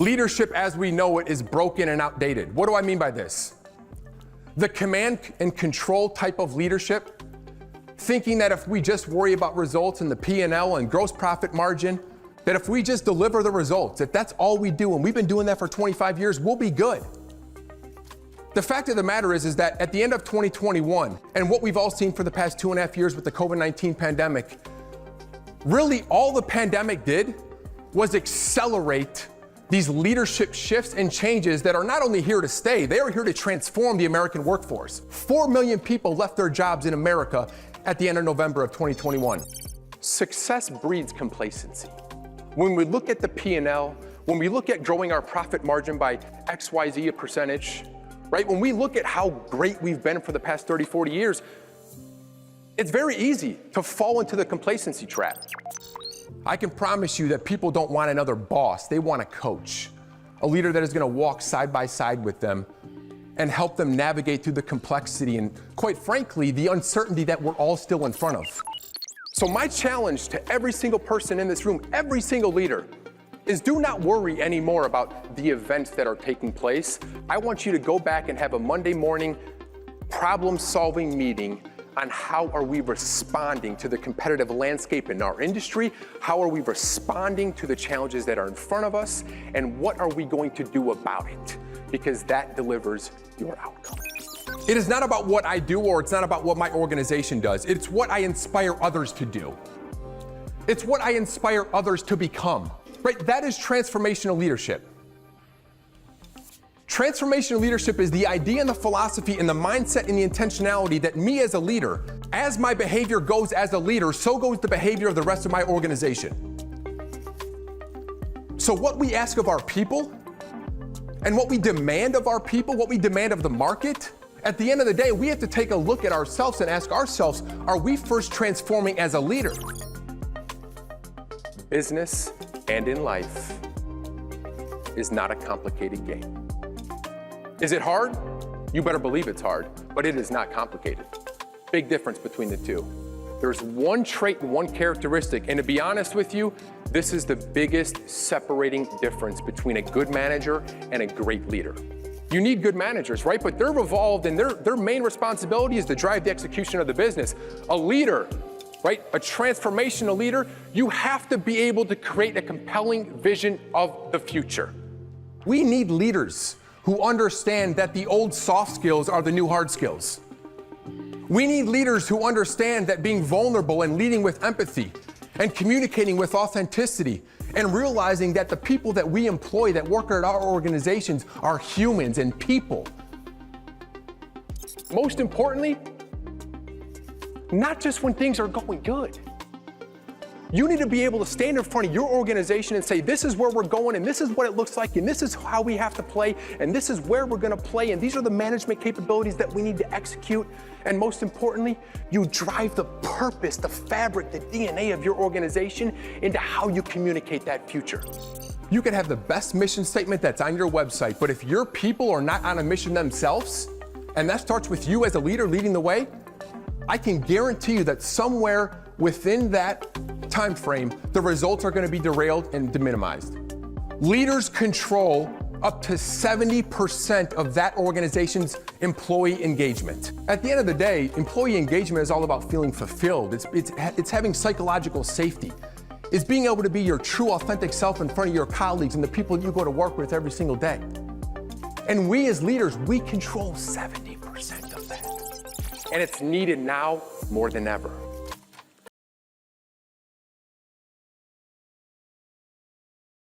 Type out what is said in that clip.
Leadership as we know it is broken and outdated. What do I mean by this? The command and control type of leadership, thinking that if we just worry about results in the P&L and gross profit margin, that if we just deliver the results, if that's all we do, and we've been doing that for 25 years, we'll be good. The fact of the matter is that at the end of 2021, and what we've all seen for the past 2.5 years with the COVID-19 pandemic, really all the pandemic did was accelerate these leadership shifts and changes that are not only here to stay, they are here to transform the American workforce. 4 million people left their jobs in America at the end of November of 2021. Success breeds complacency. When we look at the P&L, when we look at growing our profit margin by XYZ a percentage, right? When we look at how great we've been for the past 30, 40 years, it's very easy to fall into the complacency trap. I can promise you that people don't want another boss. They want a coach, a leader that is going to walk side by side with them and help them navigate through the complexity and, quite frankly, the uncertainty that we're all still in front of. So my challenge to every single person in this room, every single leader, is do not worry anymore about the events that are taking place. I want you to go back and have a Monday morning problem-solving meeting on how are we responding to the competitive landscape in our industry, how are we responding to the challenges that are in front of us, and what are we going to do about it, because that delivers your outcome. It is not about what I do, or it's not about what my organization does. It's what I inspire others to do. It's what I inspire others to become, right? That is transformational leadership. Transformational leadership is the idea and the philosophy and the mindset and the intentionality that me as a leader, as my behavior goes as a leader, so goes the behavior of the rest of my organization. So what we ask of our people and what we demand of our people, what we demand of the market, at the end of the day, we have to take a look at ourselves and ask ourselves, are we first transforming as a leader? Business and in life is not a complicated game. Is it hard? You better believe it's hard, but it is not complicated. Big difference between the two. There's one trait and one characteristic, and to be honest with you, this is the biggest separating difference between a good manager and a great leader. You need good managers, right? But they're evolved, and their main responsibility is to drive the execution of the business. A leader, right? A transformational leader, you have to be able to create a compelling vision of the future. We need leaders who understand that the old soft skills are the new hard skills. We need leaders who understand that being vulnerable and leading with empathy and communicating with authenticity and realizing that the people that we employ that work at our organizations are humans and people. Most importantly, not just when things are going good. You need to be able to stand in front of your organization and say, this is where we're going, and this is what it looks like, and this is how we have to play, and this is where we're going to play, and these are the management capabilities that we need to execute. And most importantly, you drive the purpose, the fabric, the DNA of your organization into how you communicate that future. You can have the best mission statement that's on your website, but if your people are not on a mission themselves, and that starts with you as a leader leading the way, I can guarantee you that somewhere within that time frame, the results are going to be derailed and minimized. Leaders control up to 70% of that organization's employee engagement. At the end of the day, employee engagement is all about feeling fulfilled. It's having psychological safety. It's being able to be your true, authentic self in front of your colleagues and the people you go to work with every single day. And we as leaders, we control 70% of that. And it's needed now more than ever.